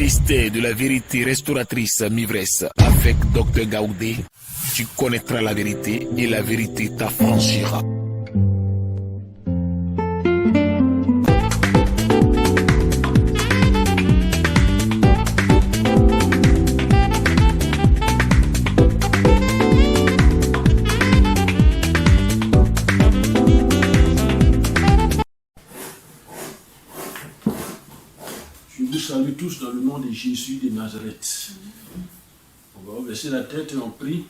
mystère de la vérité restauratrice m'ivresse avec Dr Gaoudé. Tu connaîtras la vérité et la vérité t'affranchira. Salut tous dans le nom de Jésus de Nazareth. On va baisser la tête et on prie,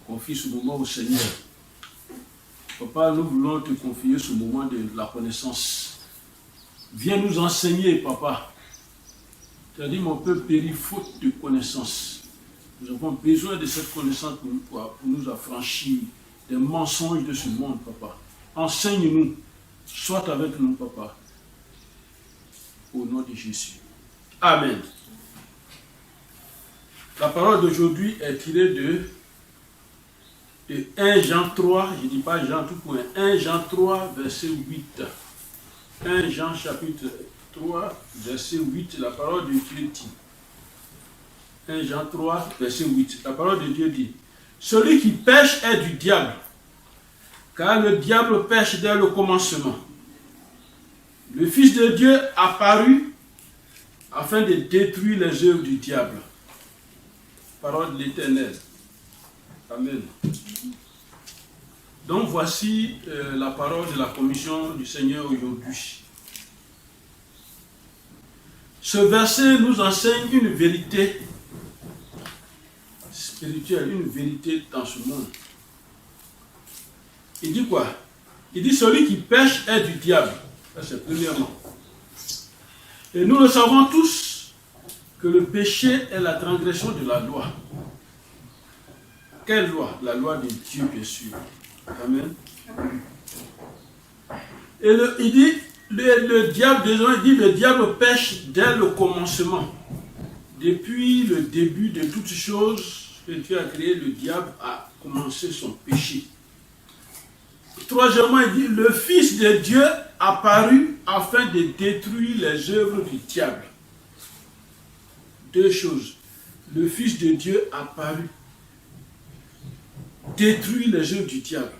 confie ce moment au Seigneur. Papa, nous voulons te confier ce moment de la connaissance. Viens nous enseigner, Papa. Tu as dit, mon peuple périt faute de connaissance. Nous avons besoin de cette connaissance pour nous affranchir des mensonges de ce monde, Papa. Enseigne-nous, sois avec nous, Papa. Au nom de Jésus. Amen. La parole d'aujourd'hui est tirée de 1 Jean 3, je ne dis pas Jean tout point, 1 Jean 3, verset 8. 1 Jean chapitre 3, verset 8, la parole de Dieu dit. 1 Jean 3, verset 8, la parole de Dieu dit, celui qui pêche est du diable, car le diable pêche dès le commencement. Le Fils de Dieu apparut afin de détruire les œuvres du diable. Parole de l'Éternel. Amen. Donc voici la parole de la commission du Seigneur aujourd'hui. Ce verset nous enseigne une vérité spirituelle, une vérité dans ce monde. Il dit quoi? Il dit celui qui pêche est du diable. Ça c'est premièrement. Et nous le savons tous que le péché est la transgression de la loi. Quelle loi? La loi de Dieu, bien sûr. Amen. Et il dit, le diable pêche dès le commencement. Depuis le début de toutes choses que Dieu a créé, le diable a commencé son péché. Troisièmement, il dit, le Fils de Dieu apparu afin de détruire les œuvres du diable. Deux choses. Le Fils de Dieu apparu, détruire les œuvres du diable.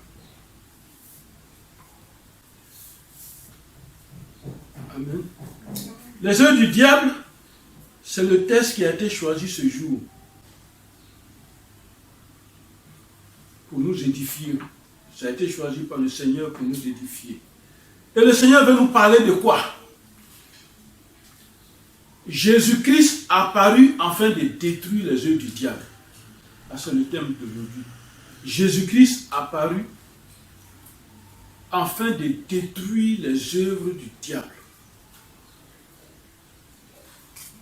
Amen. Les œuvres du diable, c'est le texte qui a été choisi ce jour pour nous édifier. Ça a été choisi par le Seigneur pour nous édifier. Et le Seigneur veut nous parler de quoi? Jésus-Christ apparu afin de détruire les œuvres du diable. C'est le thème d'aujourd'hui. Jésus-Christ apparu afin de détruire les œuvres du diable.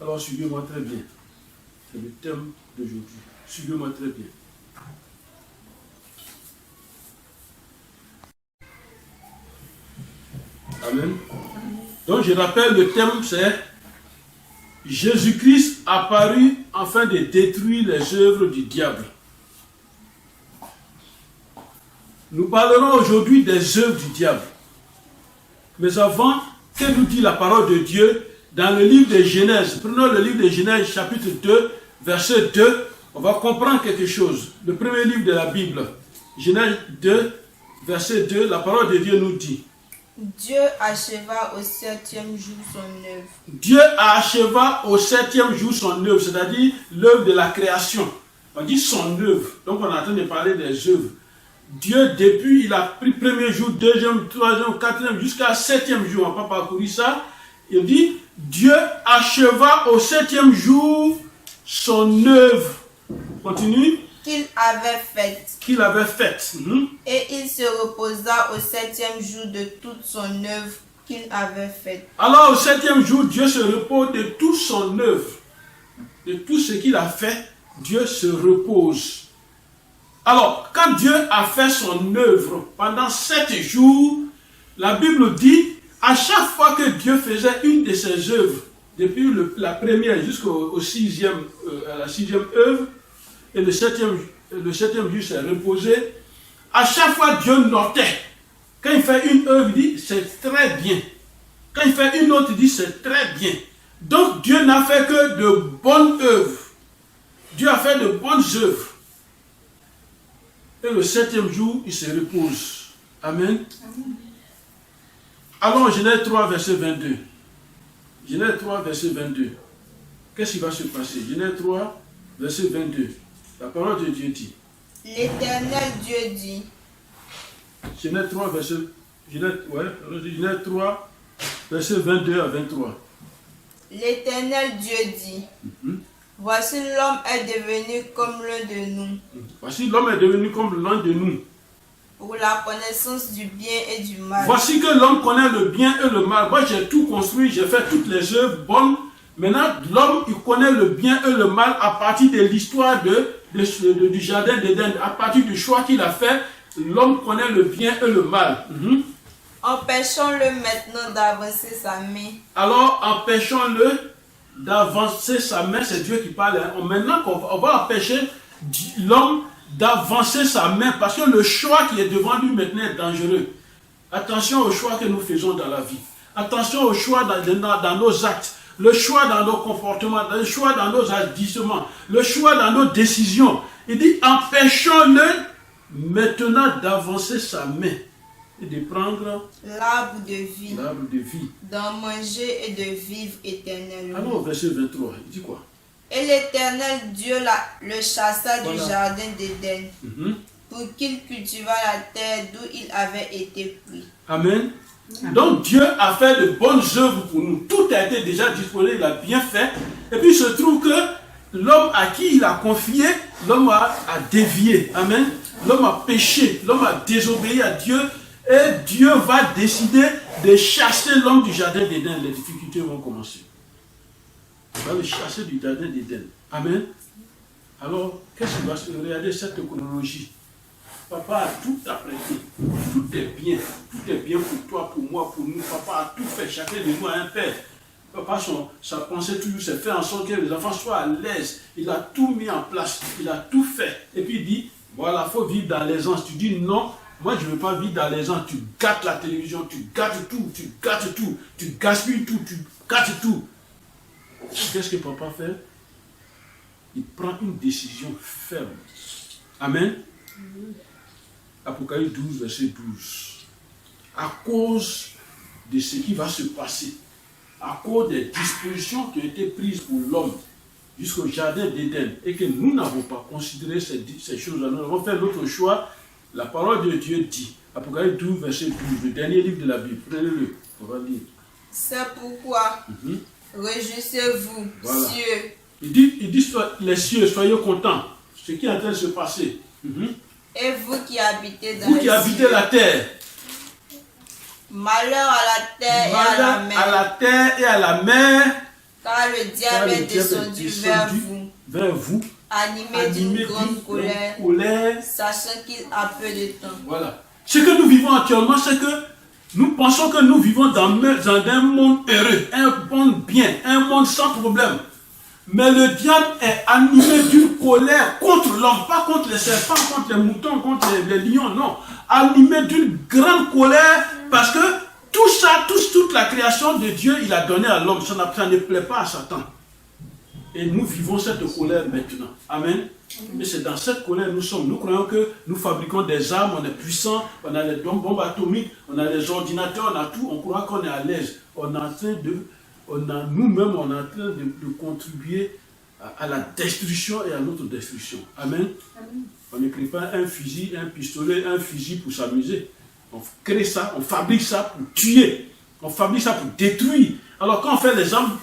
Alors suivez-moi très bien. C'est le thème d'aujourd'hui. Suivez-moi très bien. Amen. Donc je rappelle, le thème c'est Jésus-Christ apparu afin de détruire les œuvres du diable. Nous parlerons aujourd'hui des œuvres du diable. Mais avant, que nous dit la parole de Dieu dans le livre de Genèse? Prenons le livre de Genèse chapitre 2, verset 2. On va comprendre quelque chose. Le premier livre de la Bible. Genèse 2, verset 2, la parole de Dieu nous dit. Dieu acheva au 7e jour son œuvre. Dieu acheva au 7e jour son œuvre, c'est-à-dire l'œuvre de la création. On dit son œuvre. Donc on est en train de parler des œuvres. Dieu, depuis, il a pris premier jour, deuxième, troisième, quatrième, jusqu'à 7e jour. On n'a pas parcouru ça. Il dit, Dieu acheva au 7e jour son œuvre. Continue. Qu'il avait faite. Qu'il avait faite. Et il se reposa au 7e jour de toute son œuvre qu'il avait faite. Alors au 7e jour, Dieu se repose de toute son œuvre. De tout ce qu'il a fait, Dieu se repose. Alors, quand Dieu a fait son œuvre pendant 7 jours, la Bible dit, à chaque fois que Dieu faisait une de ses œuvres, depuis la première jusqu'au 6e, la 6e œuvre, et le 7e jour s'est reposé, à chaque fois Dieu notait. Quand il fait une œuvre, il dit c'est très bien. Quand il fait une autre, il dit c'est très bien. Donc Dieu n'a fait que de bonnes œuvres. Dieu a fait de bonnes œuvres. Et le 7e jour, il se repose. Amen. Allons, Genèse 3, verset 22. Genèse 3, verset 22. Qu'est-ce qui va se passer? Genèse 3, verset 22. La parole de Dieu dit. L'Éternel Dieu dit. Genèse 3, Genèse 3, verset 22 à 23. L'Éternel Dieu dit. Voici l'homme est devenu comme l'un de nous. Voici l'homme est devenu comme l'un de nous. Pour la connaissance du bien et du mal. Voici que l'homme connaît le bien et le mal. Moi j'ai tout construit, j'ai fait toutes les œuvres bonnes. Maintenant l'homme il connaît le bien et le mal à partir de l'histoire du jardin d'Éden. À partir du choix qu'il a fait, l'homme connaît le bien et le mal. Empêchons-le maintenant d'avancer sa main. Alors empêchons-le d'avancer sa main, c'est Dieu qui parle. Maintenant on va empêcher l'homme d'avancer sa main parce que le choix qui est devant lui maintenant est dangereux. Attention au choix que nous faisons dans la vie. Attention au choix dans nos actes. Le choix dans nos comportements, le choix dans nos agissements, le choix dans nos décisions. Il dit empêchons-le maintenant d'avancer sa main et de prendre l'arbre de vie, d'en manger et de vivre éternellement. Alors, verset 23, il dit quoi? Et l'Éternel Dieu le chassa du jardin d'Éden pour qu'il cultivât la terre d'où il avait été pris. Amen. Donc Dieu a fait de bonnes œuvres pour nous. Tout a été déjà disponible, il a bien fait. Et puis il se trouve que l'homme à qui il a confié, l'homme a dévié. Amen. L'homme a péché, l'homme a désobéi à Dieu. Et Dieu va décider de chasser l'homme du jardin d'Éden. Les difficultés vont commencer. Il va le chasser du jardin d'Éden. Amen. Alors, qu'est-ce qu'il va se regarder cette chronologie? Papa a tout apprêté. Tout est bien. Tout est bien pour toi, pour moi, pour nous. Papa a tout fait. Chacun de nous a un père. Papa, sa pensée toujours, c'est faire en sorte que les enfants soient à l'aise. Il a tout mis en place. Il a tout fait. Et puis il dit, voilà, il faut vivre dans l'aisance. Tu dis non. Moi, je ne veux pas vivre dans les gens. Tu gâtes la télévision, tu gâtes tout, tu gaspilles tout, tu gâtes tout. Qu'est-ce que papa fait? Il prend une décision ferme. Amen. Apocalypse 12, verset 12. À cause de ce qui va se passer, à cause des dispositions qui ont été prises pour l'homme jusqu'au jardin d'Éden et que nous n'avons pas considéré ces choses-là, nous avons fait notre choix. La parole de Dieu dit, Apocalypse 12, verset 12, le dernier livre de la Bible, prenez-le, on va lire. C'est pourquoi, réjouissez-vous, voilà. cieux. Il dit, les cieux, soyez contents, ce qui est en train de se passer. Et vous qui habitez dans vous qui habitez la terre. Malheur à la terre et à la mer. À la terre et à la mer. Car le diable est descendu vers vous. Animé d'une grande colère, sachant qu'il a peu de temps. Voilà. Ce que nous vivons actuellement, c'est que nous pensons que nous vivons dans un monde heureux, un monde bien, un monde sans problème. Mais le diable est animé d'une colère contre l'homme, pas contre les serpents, contre les moutons, contre les lions, non. Animé d'une grande colère parce que tout ça, toute la création de Dieu, il a donné à l'homme. Ça ne plaît pas à Satan. Et nous vivons cette colère maintenant. Amen. Mais c'est dans cette colère nous sommes. Nous croyons que nous fabriquons des armes, on est puissants, on a les bombes atomiques, on a les ordinateurs, on a tout. On croit qu'on est à l'aise. Nous-mêmes, on est en train de contribuer à la destruction et à notre destruction. Amen. On n'écrit pas un fusil, un pistolet, un fusil pour s'amuser. On crée ça, on fabrique ça pour tuer. On fabrique ça pour détruire. Alors quand on fait les armes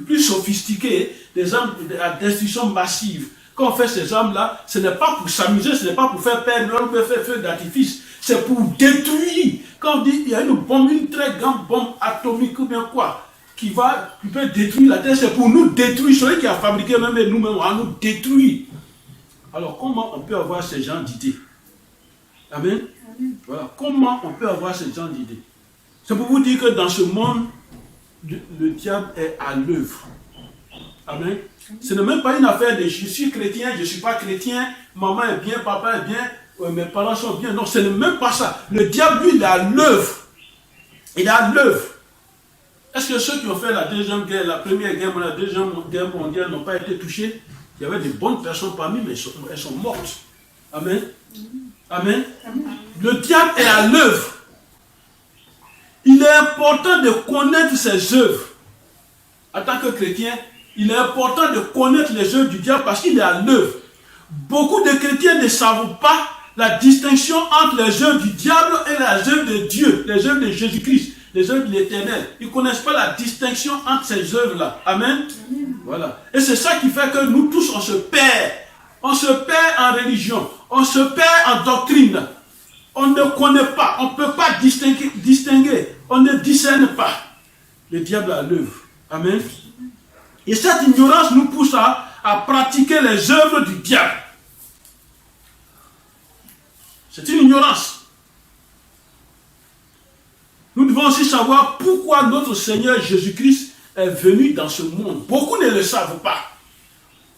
plus sophistiquées, des armes à destruction massive, quand on fait ces armes-là, ce n'est pas pour s'amuser, ce n'est pas pour faire perdre, on peut faire feu d'artifice, c'est pour détruire. Quand on dit il y a une bombe, une très grande bombe atomique ou bien quoi, qui peut détruire la terre, c'est pour nous détruire. Celui qui a fabriqué même nous-mêmes, on va nous détruire. Alors comment on peut avoir ce genre d'idées? Amen. Voilà. Comment on peut avoir ce genre d'idées? C'est pour vous dire que dans ce monde, le diable est à l'œuvre. Amen. Ce n'est même pas une affaire de je suis chrétien, je ne suis pas chrétien, maman est bien, papa est bien, mes parents sont bien. Non, ce n'est même pas ça. Le diable, lui, il est à l'œuvre. Il est à l'œuvre. Est-ce que ceux qui ont fait la deuxième guerre, la première guerre, la deuxième guerre mondiale n'ont pas été touchés? Il y avait de bonnes personnes parmi, mais elles sont mortes. Amen. Amen. Le diable est à l'œuvre. Il est important de connaître ses œuvres. En tant que chrétien, il est important de connaître les œuvres du diable parce qu'il est à l'œuvre. Beaucoup de chrétiens ne savent pas la distinction entre les œuvres du diable et les œuvres de Dieu, les œuvres de Jésus-Christ, les œuvres de l'Éternel. Ils ne connaissent pas la distinction entre ces œuvres-là. Amen. Voilà. Et c'est ça qui fait que nous tous, on se perd. On se perd en religion. On se perd en doctrine. On ne connaît pas. On ne peut pas distinguer. On ne discerne pas. Le diable à l'œuvre. Amen. Et cette ignorance nous pousse à pratiquer les œuvres du diable. C'est une ignorance. Nous devons aussi savoir pourquoi notre Seigneur Jésus-Christ est venu dans ce monde. Beaucoup ne le savent pas.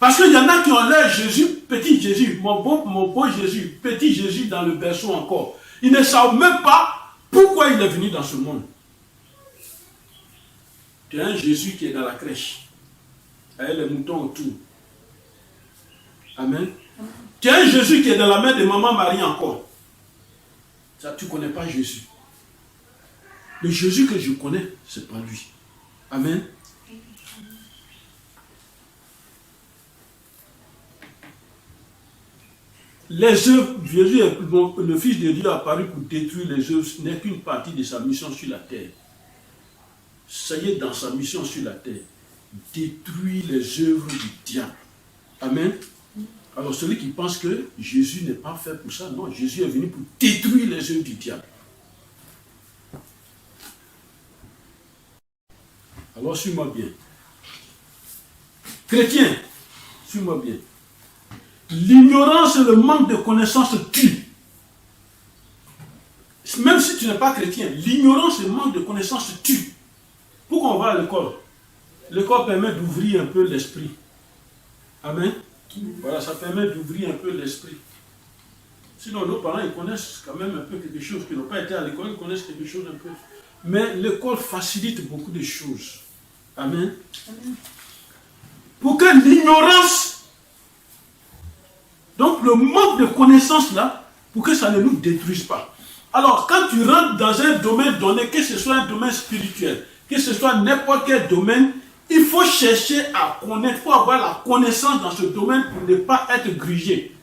Parce qu'il y en a qui ont l'air Jésus, petit Jésus, mon beau Jésus, petit Jésus dans le berceau encore. Ils ne savent même pas pourquoi il est venu dans ce monde. Tu as un Jésus qui est dans la crèche, avec les moutons autour. Amen. Tu as un Jésus qui est dans la main de maman Marie encore. Ça, tu ne connais pas Jésus. Le Jésus que je connais, ce n'est pas lui. Amen. Les œuvres, Jésus, le Fils de Dieu est apparu pour détruire les œuvres, ce n'est qu'une partie de sa mission sur la terre. Ça y est, dans sa mission sur la terre, détruire les œuvres du diable. Amen. Alors celui qui pense que Jésus n'est pas fait pour ça, non, Jésus est venu pour détruire les œuvres du diable. Alors suis-moi bien. Chrétien, suis-moi bien. L'ignorance et le manque de connaissances tuent. Même si tu n'es pas chrétien, l'ignorance et le manque de connaissances tuent. Pourquoi on va à l'école? L'école permet d'ouvrir un peu l'esprit. Amen. Voilà, ça permet d'ouvrir un peu l'esprit. Sinon, nos parents, ils connaissent quand même un peu quelque chose. Qui n'ont pas été à l'école, ils connaissent quelque chose un peu. Mais l'école facilite beaucoup de choses. Amen. Pour que l'ignorance, donc le manque de connaissances là, pour que ça ne nous détruise pas. Alors, quand tu rentres dans un domaine donné, que ce soit un domaine spirituel, que ce soit n'importe quel domaine, il faut chercher à connaître, il faut avoir la connaissance dans ce domaine pour ne pas être grugé,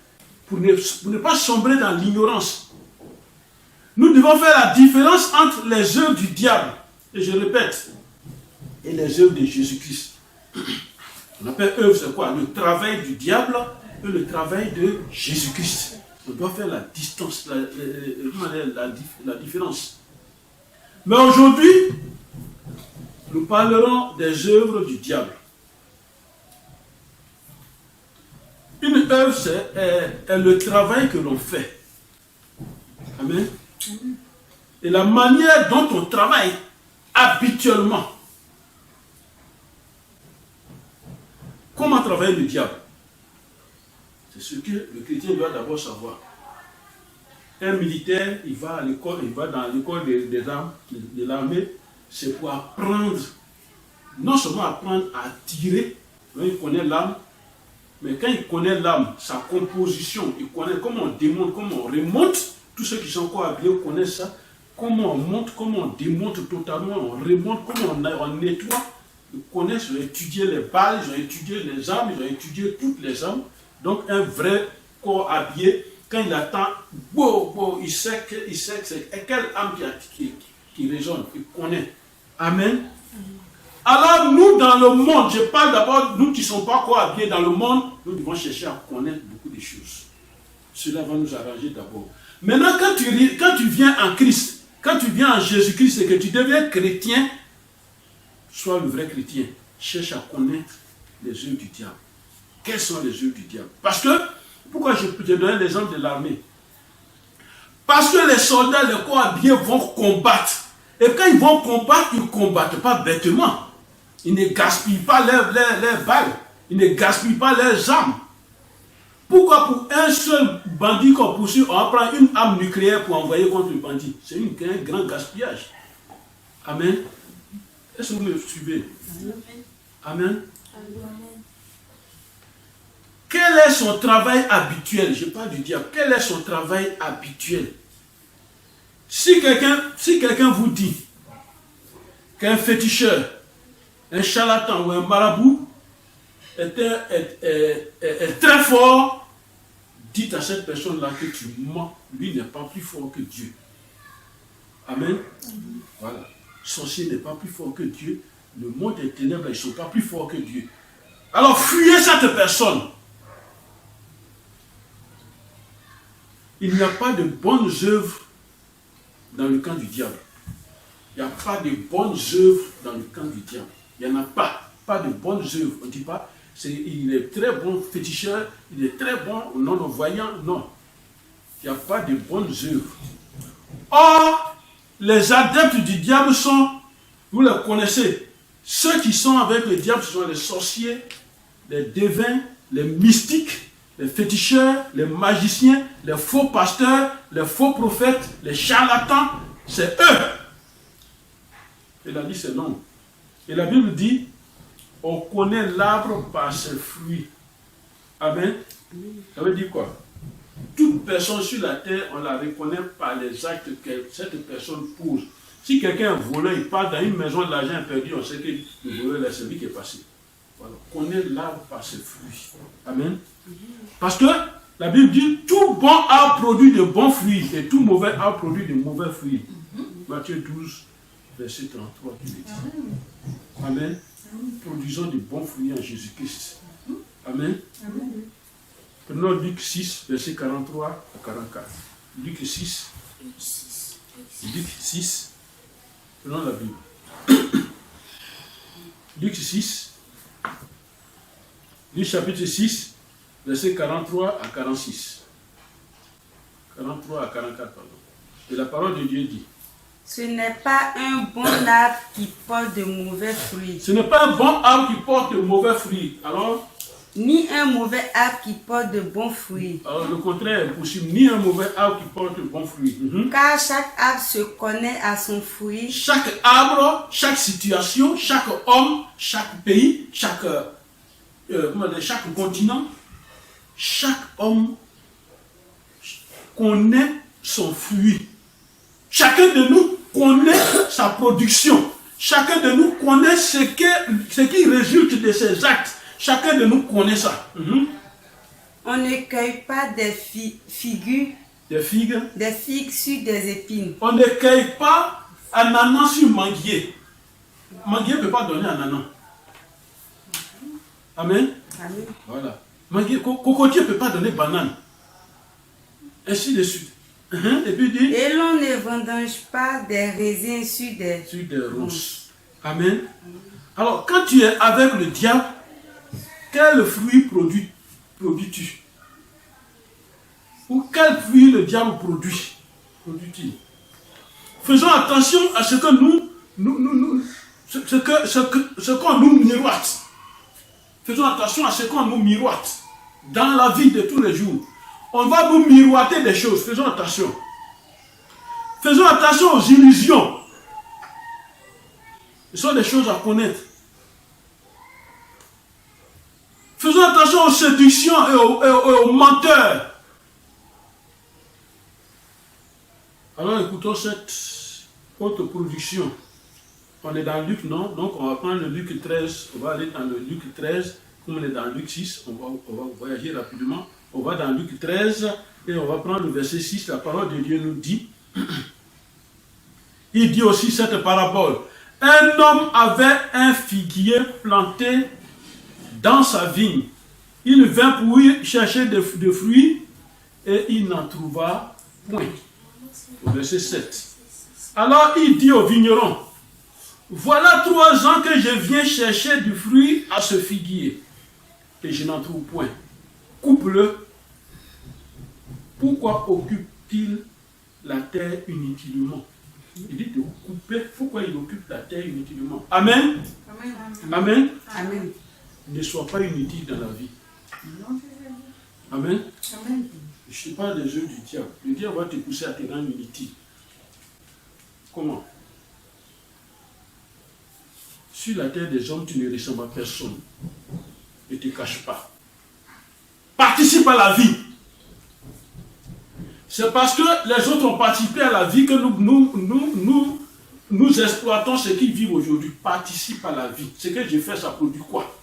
pour ne pas sombrer dans l'ignorance. Nous devons faire la différence entre les œuvres du diable, et je répète, et les œuvres de Jésus-Christ. On appelle œuvre, c'est quoi? Le travail du diable et le travail de Jésus-Christ. On doit faire la distance, la différence. Mais aujourd'hui, nous parlerons des œuvres du diable. Une œuvre, c'est le travail que l'on fait. Amen. Et la manière dont on travaille habituellement. Comment travaille le diable? C'est ce que le chrétien doit d'abord savoir. Un militaire, il va à l'école, il va dans l'école des armes, de l'armée, c'est pour apprendre, non seulement apprendre à tirer, il connaît l'arme, mais quand il connaît l'arme, sa composition, il connaît comment on démonte, comment on remonte, tous ceux qui sont encore habillés connaissent ça, comment on monte, comment on démonte totalement, on remonte, comment on nettoie. Ils connaissent, ils ont étudié les balles, ils ont étudié les armes, ils ont étudié toutes les armes. Donc un vrai corps habillé, quand il attend, il sait que c'est quelle âme qui résonne, il connaît. Amen. Alors nous dans le monde, je parle d'abord, nous qui ne sommes pas encore habillés dans le monde, nous devons chercher à connaître beaucoup de choses. Cela va nous arranger d'abord. Maintenant quand tu viens en Christ, quand tu viens en Jésus-Christ et que tu deviens chrétien, sois le vrai chrétien. Cherche à connaître les œuvres du diable. Quelles sont les œuvres du diable? Parce que, pourquoi je donne l'exemple de l'armée? Parce que les soldats, les corps habillés vont combattre. Et quand ils vont combattre, ils ne combattent pas bêtement. Ils ne gaspillent pas leurs balles. Ils ne gaspillent pas leurs armes. Pourquoi pour un seul bandit qu'on poursuit, on prend une arme nucléaire pour envoyer contre le bandit? C'est un grand gaspillage. Amen. Est-ce que vous me suivez? Amen. Quel est son travail habituel? Je parle du diable. Quel est son travail habituel? Si quelqu'un vous dit qu'un féticheur, un charlatan ou un marabout est très fort, dites à cette personne-là que tu mens. Lui n'est pas plus fort que Dieu. Amen. Voilà. Sorcier n'est pas plus fort que Dieu. Le monde des ténèbres, ils ne sont pas plus forts que Dieu. Alors fuyez cette personne. Il n'y a pas de bonnes œuvres dans le camp du diable. Il n'y a pas de bonnes œuvres dans le camp du diable. Il n'y en a pas. Pas de bonnes œuvres. On ne dit pas, il est très bon féticheur, il est très bon non-voyant. Non. Il n'y a pas de bonnes œuvres. Or, les adeptes du diable sont, vous les connaissez, ceux qui sont avec le diable, ce sont les sorciers, les devins, les mystiques, les féticheurs, les magiciens, les faux pasteurs, les faux prophètes, les charlatans, c'est eux. Et la liste est longue. Et la Bible dit, on connaît l'arbre par ses fruits. Amen. Ça veut dire quoi? Toute personne sur la terre, on la reconnaît par les actes que cette personne pose. Si quelqu'un est voleur, il part dans une maison, de l'argent est perdu, on sait que le voleur, c'est lui qui est passé. Voilà. On connaît l'arbre par ses fruits. Amen. Parce que la Bible dit, tout bon arbre produit de bons fruits et tout mauvais arbre produit de mauvais fruits. Matthieu 12, verset 33 qui le dit. Amen. Produisons de bons fruits en Jésus-Christ. Amen. Prenons Luc 6, verset 43 à 44. Luc 6. Luc 6. Prenons la Bible. Luc 6. Luc chapitre 6, verset 43 à 46. 43 à 44, pardon. Et la parole de Dieu dit. Ce n'est pas un bon arbre qui porte de mauvais fruits. Ce n'est pas un bon arbre qui porte de mauvais fruits. Alors, ni un mauvais arbre qui porte de bons fruits. Alors le contraire est possible. Ni un mauvais arbre qui porte de bons fruits. Car chaque arbre se connaît à son fruit. Chaque arbre, chaque situation, chaque homme, chaque pays, chaque continent, chaque homme connaît son fruit. Chacun de nous connaît sa production. Chacun de nous connaît ce qui résulte de ses actes. Chacun de nous connaît ça. On ne cueille pas des figues. Des figues. Des figues sur des épines. On ne cueille pas ananas sur manguier. Manguier ne peut pas donner ananas. Amen. Amen. Voilà. Manguier, cocotier ne peut pas donner banane. Ainsi de suite. Et puis dit. Et l'on ne vendange pas des raisins sur des ronces. Amen. Alors, quand tu es avec le diable, quel fruit produis-tu? Ou quel fruit le diable produit-il? Faisons attention à ce que ce qu'on nous miroite. Faisons attention à ce qu'on nous miroite dans la vie de tous les jours. On va nous miroiter des choses. Faisons attention. Faisons attention aux illusions. Ce sont des choses à connaître. Faisons attention aux séductions et aux menteurs. Alors écoutons cette haute production. On est dans Luc, non? Donc on va prendre le Luc 13. On va aller dans le Luc 13. Comme on est dans Luc 6, on va voyager rapidement. On va dans Luc 13 et on va prendre le verset 6. La parole de Dieu nous dit. Il dit aussi cette parabole. Un homme avait un figuier planté dans sa vigne. Il vint pour y chercher des fruits et il n'en trouva point. Au verset 7. Alors il dit au vigneron, voilà 3 ans que je viens chercher du fruit à ce figuier et je n'en trouve point. Coupe-le. Pourquoi occupe-t-il la terre inutilement? Il dit de couper. Pourquoi il occupe la terre inutilement? Amen. Amen. Amen. Amen. Ne sois pas inutile dans la vie. Amen. Amen. Je ne parle des œuvres du diable. Le diable va te pousser à te rendre inutile. Comment? Sur la terre des hommes, tu ne ressembles à personne. Ne te cache pas. Participe à la vie. C'est parce que les autres ont participé à la vie que nous exploitons ce qu'ils vivent aujourd'hui. Participe à la vie. Ce que j'ai fait, ça produit quoi?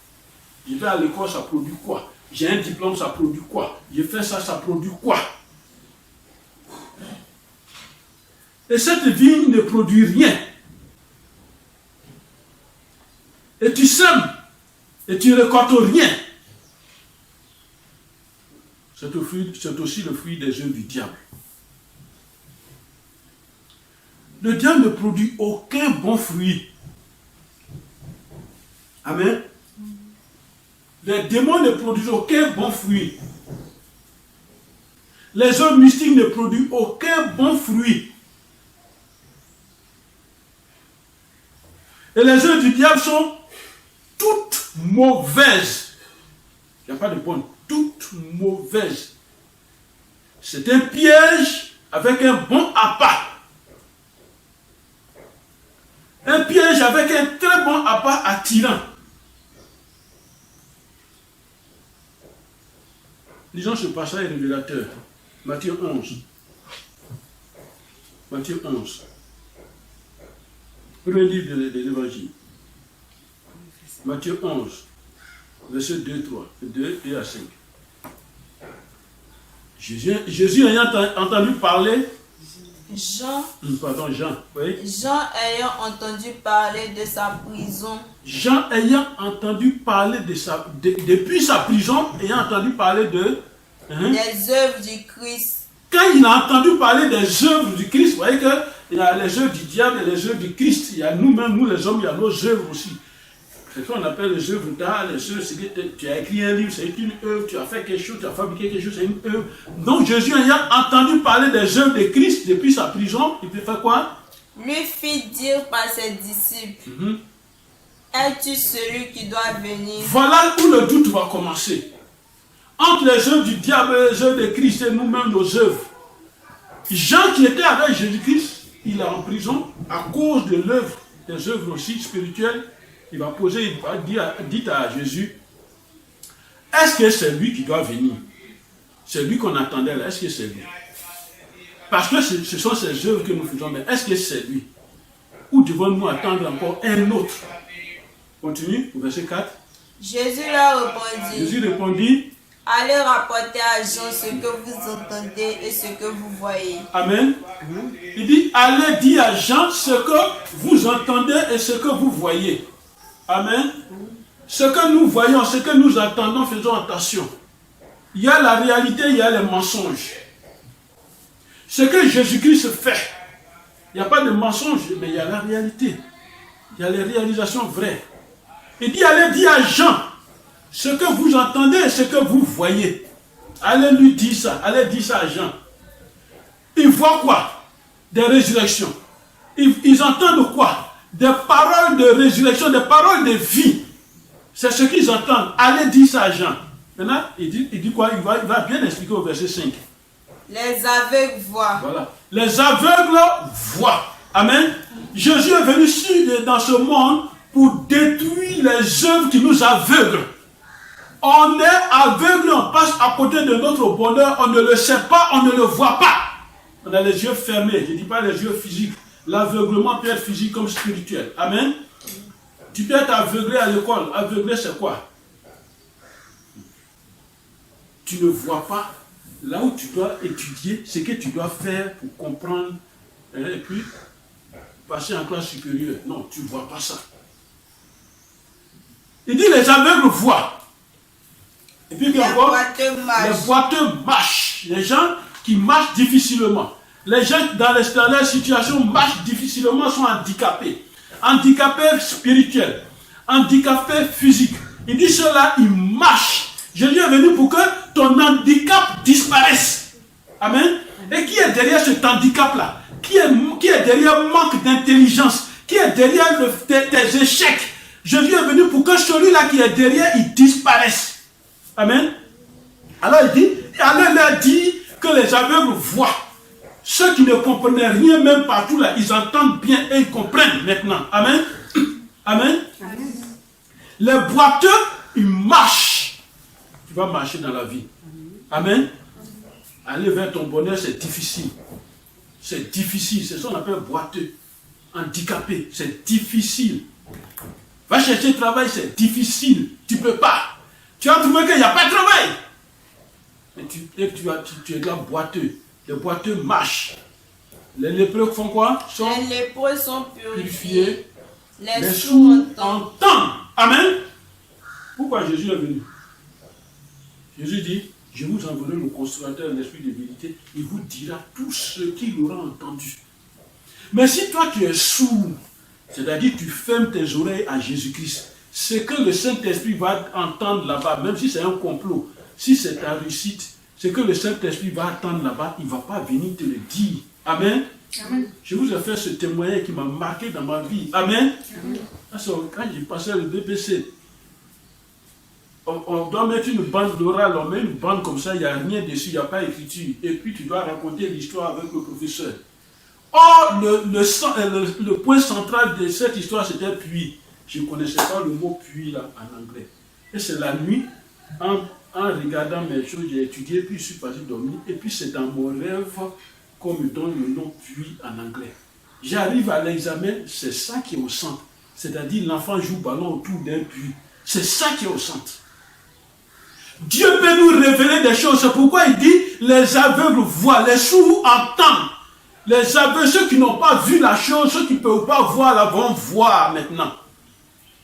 Je vais à l'école, ça produit quoi? J'ai un diplôme, ça produit quoi? J'ai fait ça, ça produit quoi? Et cette vie ne produit rien. Et tu sèmes, et tu ne récoltes rien. C'est aussi le fruit des œuvres du diable. Le diable ne produit aucun bon fruit. Amen. Les démons ne produisent aucun bon fruit. Les œuvres mystiques ne produisent aucun bon fruit. Et les œuvres du diable sont toutes mauvaises. Il n'y a pas de bonnes. Toutes mauvaises. C'est un piège avec un bon appât. Un piège avec un très bon appât attirant. Lisons ce passage révélateur. Matthieu 11. Matthieu 11. Premier livre de l'Évangile. Matthieu 11. Verset 2, 3. 2 à 5. Jésus ayant entendu parler. Jean, oui. Jean ayant entendu parler de sa prison. Jean ayant entendu parler depuis sa prison, ayant entendu parler des œuvres du Christ. Quand il a entendu parler des œuvres du Christ, vous voyez qu'il y a les œuvres du diable et les œuvres du Christ. Il y a nous-mêmes, nous les hommes, il y a nos œuvres aussi. C'est ce qu'on appelle les œuvres d'art, les œuvres, c'est que tu as écrit un livre, c'est une œuvre, tu as fait quelque chose, tu as fabriqué quelque chose, c'est une œuvre. Donc Jésus ayant entendu parler des œuvres de Christ depuis sa prison, il peut faire quoi? Lui fit dire par ses disciples, es-tu celui qui doit venir? Voilà où le doute va commencer. Entre les œuvres du diable et les œuvres de Christ et nous-mêmes nos œuvres. Jean qui était avec Jésus-Christ, il est en prison à cause de l'œuvre, des œuvres aussi spirituelles. Il va poser, il va dire à Jésus, est-ce que c'est lui qui doit venir? C'est lui qu'on attendait là, est-ce que c'est lui? Parce que ce sont ces œuvres que nous faisons, mais est-ce que c'est lui? Ou devons-nous attendre encore un autre? Continue, au verset 4. Jésus leur répondit. Jésus répondit, allez rapporter à Jean ce que vous entendez et ce que vous voyez. Amen. Il dit, allez dire à Jean ce que vous entendez et ce que vous voyez. Amen. Ce que nous voyons, ce que nous entendons, faisons attention. Il y a la réalité, il y a les mensonges. Ce que Jésus-Christ fait, il n'y a pas de mensonge, mais il y a la réalité. Il y a les réalisations vraies. Il dit, allez dire à Jean ce que vous entendez et ce que vous voyez. Allez lui dire ça, allez dire ça à Jean. Ils voient quoi? Des résurrections. Ils entendent quoi? Des paroles de résurrection, des paroles de vie. C'est ce qu'ils entendent. Allez dire ça à Jean. Maintenant, il dit quoi? Il va bien expliquer au verset 5. Les aveugles voient. Voilà. Les aveugles voient. Amen. Jésus est venu dans ce monde pour détruire les œuvres qui nous aveuglent. On est aveugle, on passe à côté de notre bonheur, on ne le sait pas, on ne le voit pas. On a les yeux fermés, je ne dis pas les yeux physiques. L'aveuglement peut être physique comme spirituel. Amen. Tu peux être aveuglé à l'école. Aveuglé, c'est quoi? Tu ne vois pas là où tu dois étudier, ce que tu dois faire pour comprendre et puis passer en classe supérieure. Non, tu ne vois pas ça. Il dit les aveugles voient. Et puis les boiteux marchent. Les boiteux marchent. Les gens qui marchent difficilement. Les gens dans les situations marchent difficilement, sont handicapés. Handicapés spirituels. Handicapés physiques. Il dit cela, ils marchent. Jésus est venu pour que ton handicap disparaisse. Amen. Et qui est derrière cet handicap-là? Qui est derrière le manque d'intelligence? Qui est derrière tes échecs? Jésus est venu pour que celui-là qui est derrière, il disparaisse. Amen. Alors il dit, allez leur dire que les aveugles voient. Ceux qui ne comprenaient rien, même partout là, ils entendent bien et ils comprennent maintenant. Amen. Amen. Les boiteux, ils marchent. Tu vas marcher dans la vie. Amen. Aller vers ton bonheur, c'est difficile. C'est difficile. C'est ce qu'on appelle boiteux. Handicapé. C'est difficile. Va chercher travail, c'est difficile. Tu ne peux pas. Tu as trouvé qu'il n'y a pas de travail. Et tu es là boiteux. Les boiteux marchent. Les lépreux font quoi? Les lépreux sont purifiés. Les sourds entendent. Amen. Pourquoi Jésus est venu? Jésus dit, je vous enverrai le consolateur, l'esprit de vérité. Il vous dira tout ce qu'il aura entendu. Mais si toi tu es sourd, c'est-à-dire tu fermes tes oreilles à Jésus-Christ, ce que le Saint-Esprit va entendre là-bas, même si c'est un complot, si c'est ta réussite, ce que le Saint-Esprit va entendre là-bas, il ne va pas venir te le dire. Amen. Amen. Je vous ai fait ce témoignage qui m'a marqué dans ma vie. Amen. Quand j'ai passé le BBC, on doit mettre une bande d'oral, on met une bande comme ça, il n'y a rien dessus, il n'y a pas d'écriture. Et puis tu dois raconter l'histoire avec le professeur. Or, le point central de cette histoire, c'était puits. Je ne connaissais pas le mot puits là, en anglais. Et c'est la nuit, en regardant mes choses, j'ai étudié, puis je suis parti dormir. Et puis c'est dans mon rêve qu'on me donne le nom puits en anglais. J'arrive à l'examen, c'est ça qui est au centre. C'est-à-dire l'enfant joue ballon autour d'un puits. C'est ça qui est au centre. Dieu peut nous révéler des choses. C'est pourquoi il dit, les aveugles voient, les sourds entendent. Les aveugles, ceux qui n'ont pas vu la chose, ceux qui ne peuvent pas voir, là, vont voir maintenant.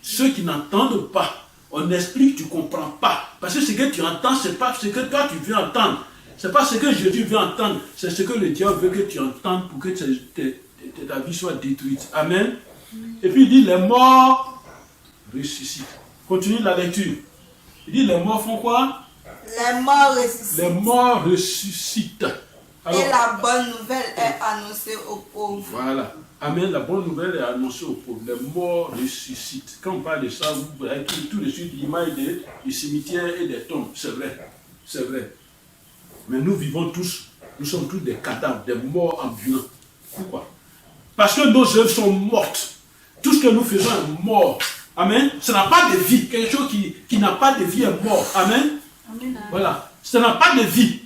Ceux qui n'entendent pas, on explique, tu ne comprends pas. Parce que ce que tu entends, ce n'est pas ce que toi tu veux entendre. Ce n'est pas ce que Jésus veut entendre. C'est ce que le diable veut que tu entendes pour que ta vie soit détruite. Amen. Et puis il dit, les morts ressuscitent. Continue la lecture. Il dit, les morts font quoi? Les morts ressuscitent. Les morts ressuscitent. Alors, et la bonne nouvelle est annoncée aux pauvres. Voilà. Amen. La bonne nouvelle est annoncée aux pauvres. Les morts ressuscitent. Quand on parle de ça, vous voyez tout de suite l'image des cimetières et des tombes. C'est vrai. C'est vrai. Mais nous vivons tous, nous sommes tous des cadavres, des morts ambulants. Pourquoi? Parce que nos œuvres sont mortes. Tout ce que nous faisons est mort. Amen. Ça n'a pas de vie. Quelque chose qui n'a pas de vie est mort. Amen. Amen. Voilà. Ça n'a pas de vie.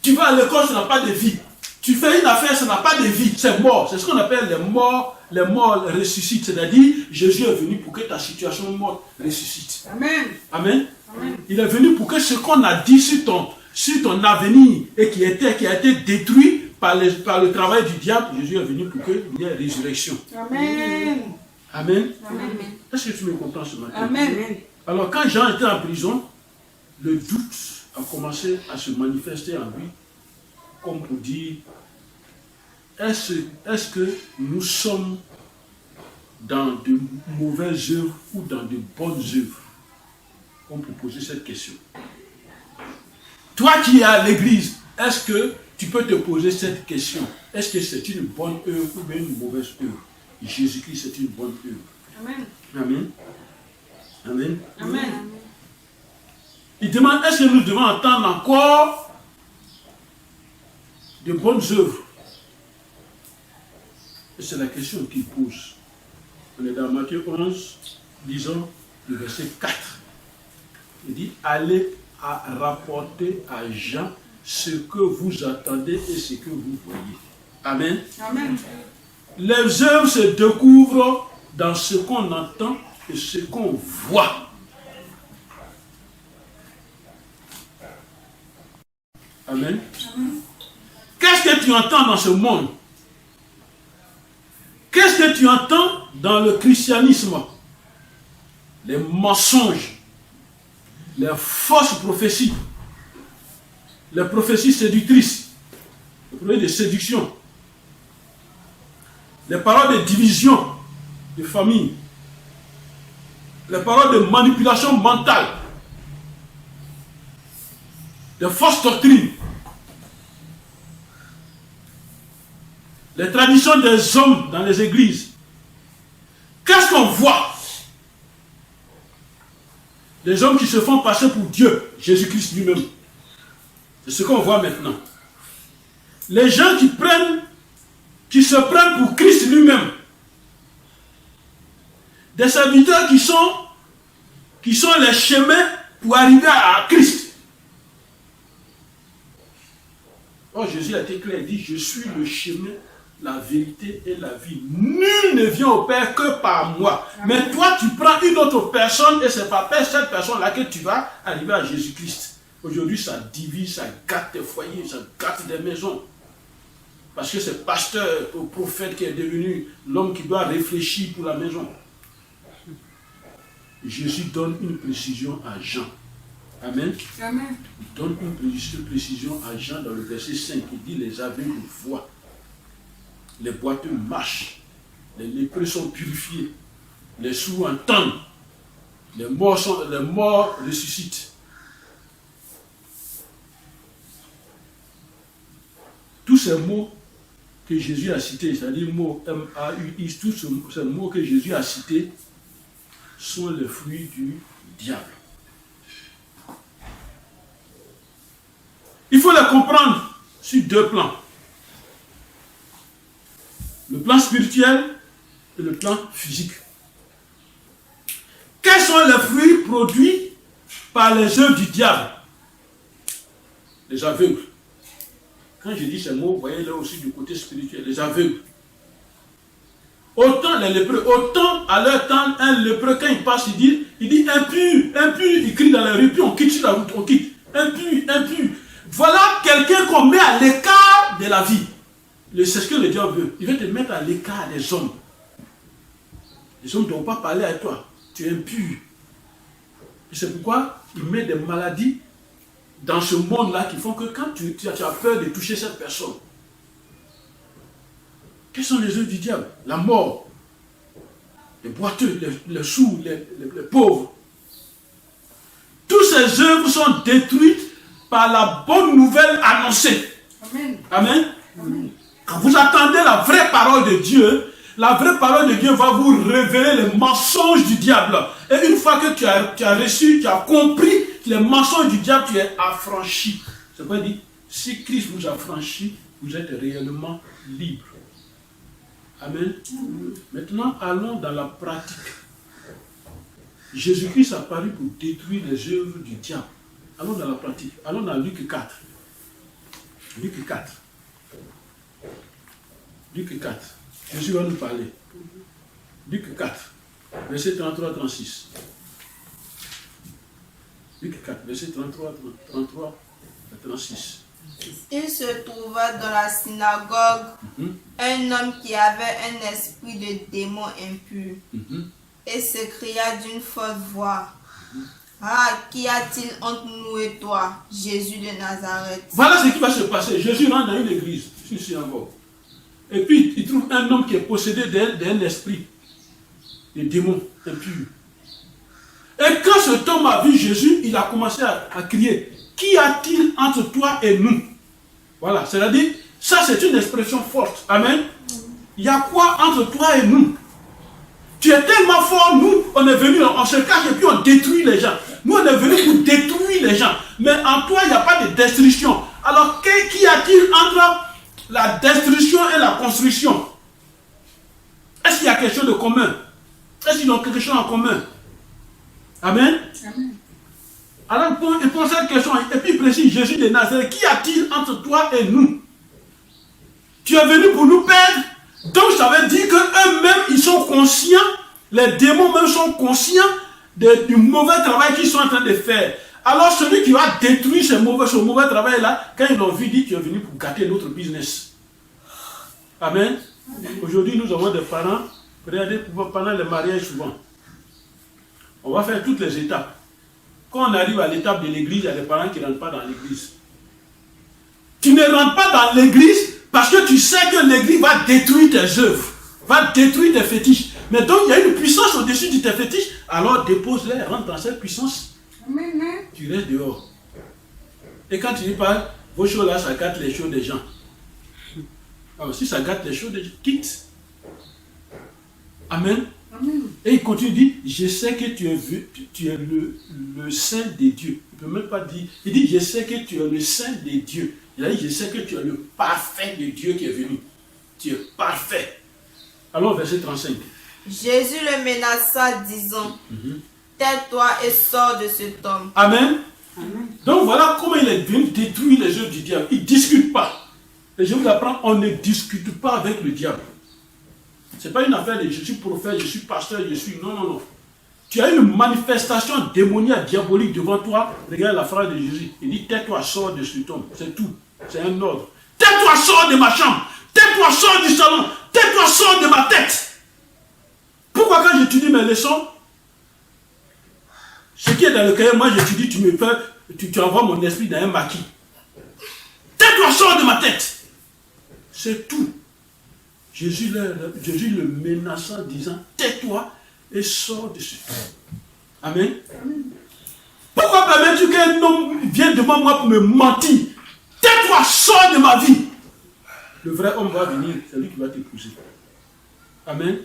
Tu vas à l'école, ça n'a pas de vie. Tu fais une affaire, ça n'a pas de vie. C'est mort. C'est ce qu'on appelle les morts ressuscitent. C'est-à-dire, Jésus est venu pour que ta situation morte ressuscite. Amen. Amen. Amen. Il est venu pour que ce qu'on a dit sur ton avenir et qui a été détruit par le travail du diable, Jésus est venu pour qu'il y ait résurrection. Amen. Amen. Amen. Est-ce que tu me comprends ce matin? Amen. Alors quand Jean était en prison, le doute a commencé à se manifester en lui, comme pour dire, est-ce que nous sommes dans de mauvaises œuvres ou dans de bonnes œuvres? On peut poser cette question. Toi qui es à l'église, est-ce que tu peux te poser cette question? Est-ce que c'est une bonne œuvre ou bien une mauvaise œuvre? Jésus-Christ, c'est une bonne œuvre. Amen. Amen. Amen. Amen. Il demande, est-ce que nous devons entendre encore de bonnes œuvres? Et c'est la question qu'il pose. On est dans Matthieu 11, disons le verset 4. Il dit, allez à rapporter à Jean ce que vous entendez et ce que vous voyez. Amen. Amen. Les œuvres se découvrent dans ce qu'on entend et ce qu'on voit. Amen. Qu'est-ce que tu entends dans ce monde? Qu'est-ce que tu entends dans le christianisme? Les mensonges, les fausses prophéties, les prophéties séductrices, les prophéties de séduction, les paroles de division de famille, les paroles de manipulation mentale, de fausses doctrines, les traditions des hommes dans les églises. Qu'est-ce qu'on voit? Les hommes qui se font passer pour Dieu, Jésus-Christ lui-même. C'est ce qu'on voit maintenant. Les gens qui se prennent pour Christ lui-même. Des serviteurs qui sont les chemins pour arriver à Christ. Oh, Jésus a été clair, il dit, je suis le chemin, la vérité et la vie. Nul ne vient au Père que par moi. Mais toi, tu prends une autre personne et c'est par cette personne-là que tu vas arriver à Jésus-Christ. Aujourd'hui, ça divise, ça gâte des foyers, ça gâte des maisons. Parce que c'est pasteur ou prophète qui est devenu l'homme qui doit réfléchir pour la maison. Jésus donne une précision à Jean. Amen. Amen. Il donne une précision à Jean dans le verset 5. Il dit, les aveugles voient, les boiteux marchent, les lépreux sont purifiés, les sourds entendent, les morts ressuscitent. Tous ces mots que Jésus a cités, c'est-à-dire mots M-A-U-I, tous ces mots que Jésus a cités sont les fruits du diable. Il faut les comprendre sur deux plans. Le plan spirituel et le plan physique. Quels sont les fruits produits par les œuvres du diable? Les aveugles. Quand je dis ces mots, vous voyez là aussi du côté spirituel, les aveugles. Autant les lépreux, autant à leur temps, un lépreux, quand il passe, il dit impur, impur, il crie dans la rue, puis on quitte sur la route, on quitte. Impur, impur. Voilà quelqu'un qu'on met à l'écart de la vie. C'est ce que le diable veut. Il veut te mettre à l'écart des hommes. Les hommes ne doivent pas parler à toi. Tu es impur. Et c'est pourquoi il met des maladies dans ce monde-là qui font que quand tu as peur de toucher cette personne. Quels sont les œuvres du diable? La mort, les boiteux, les sourds, les pauvres. Toutes ces œuvres sont détruites par la bonne nouvelle annoncée. Amen. Amen. Amen. Quand vous attendez la vraie parole de Dieu, la vraie parole de Dieu va vous révéler les mensonges du diable. Et une fois que tu as reçu, tu as compris les mensonges du diable, tu es affranchi. C'est pas dit, si Christ vous a franchi, vous êtes réellement libre. Amen. Maintenant, allons dans la pratique. Jésus-Christ a apparu pour détruire les œuvres du diable. Allons dans la pratique. Allons dans Luc 4. Luc 4. Luc 4. Jésus va nous parler. Luc 4, verset 33-36. Luc 4, verset 33-36. Il se trouva dans la synagogue un homme qui avait un esprit de démon impur et s'écria d'une forte voix. Ah, qu'y a-t-il entre nous et toi, Jésus de Nazareth? Voilà ce qui va se passer. Jésus rentre dans une église, une synagogue. Et puis, il trouve un homme qui est possédé d'un esprit de démon impur. Et quand cet homme a vu Jésus, il a commencé à crier. Qu'y a-t-il entre toi et nous? Voilà, c'est-à-dire, ça c'est une expression forte. Amen. Il y a quoi entre toi et nous? Tu es tellement fort, nous, on est venu, on se cache et puis on détruit les gens. Nous, on est venu pour détruire les gens. Mais en toi, il n'y a pas de destruction. Alors, qu'y a-t-il entre la destruction et la construction? Est-ce qu'il y a quelque chose de commun? Est-ce qu'ils ont quelque chose en commun? Amen. Amen. Alors, il pose cette question, et puis il précise, Jésus de Nazareth, qu'y a-t-il entre toi et nous? Tu es venu pour nous perdre. Donc, ça veut dire qu'eux-mêmes, ils sont conscients, les démons même sont conscients du mauvais travail qu'ils sont en train de faire. Alors, celui qui va détruire ce mauvais travail-là, quand ils l'ont vu, dit, tu es venu pour gâter notre business. Amen. Aujourd'hui, nous avons des parents, regardez, pendant les mariages souvent, on va faire toutes les étapes. Quand on arrive à l'étape de l'église, il y a des parents qui ne rentrent pas dans l'église. Tu ne rentres pas dans l'église parce que tu sais que l'église va détruire tes œuvres, va détruire tes fétiches. Mais donc, il y a une puissance au-dessus de tes fétiches, alors dépose-les, rentre dans cette puissance. Amen. Tu restes dehors. Et quand tu dis pas, vos choses là, ça gâte les choses des gens. Alors, si ça gâte les choses des gens, quitte. Amen. Amen. Et il continue, il dit, je sais que tu es le saint des dieux. Il ne peut même pas dire, il dit, je sais que tu es le saint des dieux. Il a dit, je sais que tu es le parfait de Dieu qui est venu. Tu es parfait. Alors, verset 35. Jésus le menaça, disant, tais-toi et sors de cet homme. Amen. Donc voilà comment il est venu détruire les œuvres du diable. Il ne discute pas. Et je vous apprends, on ne discute pas avec le diable. Ce n'est pas une affaire de je suis prophète, je suis pasteur, je suis... Non, non, non. Tu as une manifestation démoniaque, diabolique devant toi. Regarde la phrase de Jésus. Il dit, tais-toi, sors de cet homme. C'est tout. C'est un ordre. Tais-toi, sors de ma chambre. Tais-toi, sors du salon. Tais-toi, sors de ma tête. Pourquoi quand j'étudie mes leçons, ce qui est dans le cahier, moi j'étudie, tu envoies mon esprit dans un maquis. Tais-toi, sors de ma tête. C'est tout. Jésus le menaçant, disant, tais-toi et sors de ce temps. Amen. Pourquoi permets-tu qu'un homme vienne devant moi pour me mentir? Tais-toi, sors de ma vie. Le vrai homme va venir, c'est lui qui va t'épouser. Amen.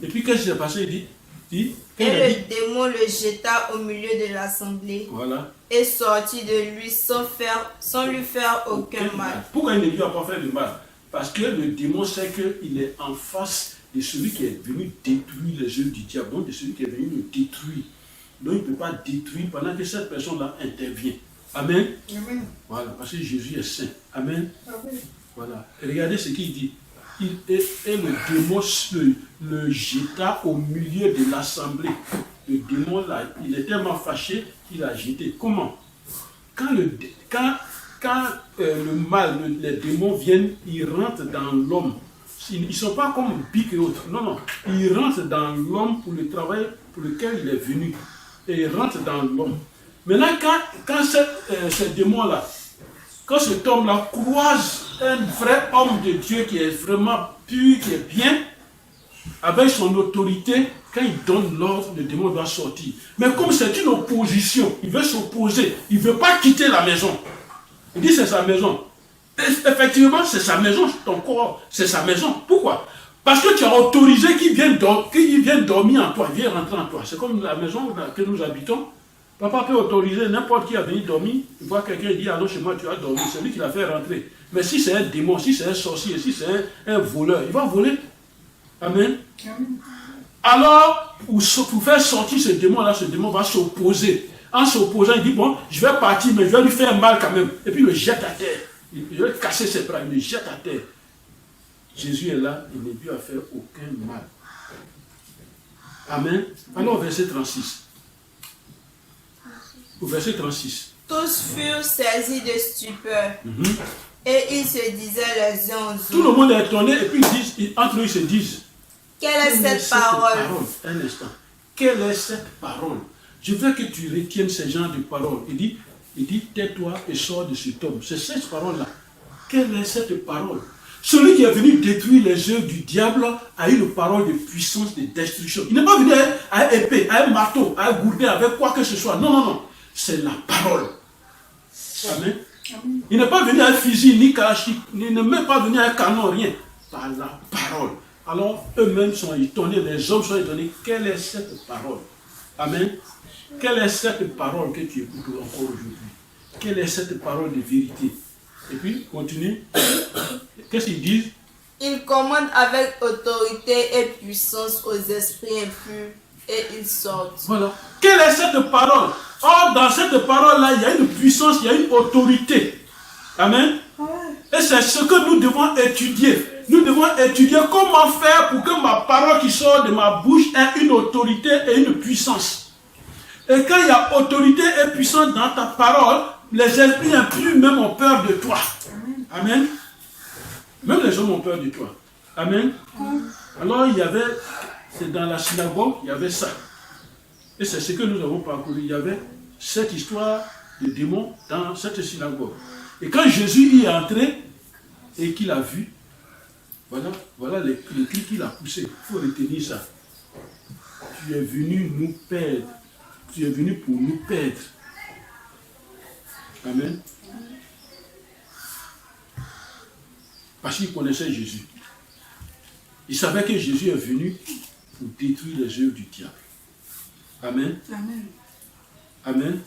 Et puis qu'est-ce qui s'est passé? Il dit, et le démon le jeta au milieu de l'assemblée. Voilà. Et sortit de lui sans lui faire aucun mal. Pourquoi il ne lui a pas fait de mal? Parce que le démon sait qu'il est en face de celui qui est venu détruire les œuvres du diable, donc de celui qui est venu le détruire. Donc il ne peut pas détruire pendant que cette personne-là intervient. Amen. Amen. Voilà, parce que Jésus est saint. Amen. Amen. Voilà. Et regardez ce qu'il dit. Et le démon le jeta au milieu de l'assemblée. Le démon, là, il est tellement fâché qu'il a jeté. Comment? Quand le mal, les démons viennent, ils rentrent dans l'homme. Ils ne sont pas comme Bic et autres. Non, non. Ils rentrent dans l'homme pour le travail pour lequel il est venu. Et ils rentrent dans l'homme. Maintenant, quand ce démon-là, quand cet homme-là croise un vrai homme de Dieu qui est vraiment pur, qui est bien, avec son autorité, quand il donne l'ordre, le démon doit sortir. Mais comme c'est une opposition, il veut s'opposer, il ne veut pas quitter la maison. Il dit c'est sa maison. Et effectivement, c'est sa maison, ton corps, c'est sa maison. Pourquoi? Parce que tu as autorisé qu'il vienne dormir en toi, il vient rentrer en toi. C'est comme la maison dans laquelle nous habitons. Papa peut autoriser n'importe qui à venir dormir. Il voit quelqu'un et dit, allons chez moi, tu vas dormir. C'est lui qui l'a fait rentrer. Mais si c'est un démon, si c'est un sorcier, si c'est un voleur, il va voler. Amen. Alors, pour faire sortir ce démon-là, ce démon va s'opposer. En s'opposant, il dit, bon, je vais partir, mais je vais lui faire mal quand même. Et puis il le jette à terre. Il va casser ses bras, il le jette à terre. Jésus est là, il n'est plus à faire aucun mal. Amen. Alors, verset 36. Au verset 36. Tous furent saisis de stupeur. Et ils se disaient les uns aux autres. Tout le monde est étonné et puis entre eux ils se disent. Quelle est cette parole? Un instant. Quelle est cette parole? Je veux que tu retiennes ce genre de paroles. Il dit tais-toi et sors de cet homme. C'est cette parole-là. Quelle est cette parole? Celui qui est venu détruire les œuvres du diable a eu une parole de puissance, de destruction. Il n'est pas venu à une épée, à un marteau, à un gourdet, avec quoi que ce soit. Non, non, non. C'est la parole. Amen. Il n'est pas venu à un fusil, ni kalachnik, il n'est même pas venu à un canon, rien. Par la parole. Alors, eux-mêmes sont étonnés, les hommes sont étonnés. Quelle est cette parole? Amen. Quelle est cette parole que tu écoutes encore aujourd'hui? Quelle est cette parole de vérité? Et puis, continue. Qu'est-ce qu'ils disent? Ils commandent avec autorité et puissance aux esprits impurs et ils sortent. Voilà. Quelle est cette parole? Or, dans cette parole-là, il y a une puissance, il y a une autorité. Amen. Et c'est ce que nous devons étudier. Nous devons étudier comment faire pour que ma parole qui sort de ma bouche ait une autorité et une puissance. Et quand il y a autorité et puissance dans ta parole, les esprits impurs même ont peur de toi. Amen. Même les hommes ont peur de toi. Amen. Alors il y avait, c'est dans la synagogue, il y avait ça. Et c'est ce que nous avons parcouru. Il y avait cette histoire de démons dans cette synagogue. Et quand Jésus y est entré et qu'il a vu, voilà les cris qu'il a poussés. Il faut retenir ça. Tu es venu nous perdre. Tu es venu pour nous perdre. Amen. Parce qu'il connaissait Jésus. Il savait que Jésus est venu pour détruire les œuvres du diable. Amen. Amen. Amen.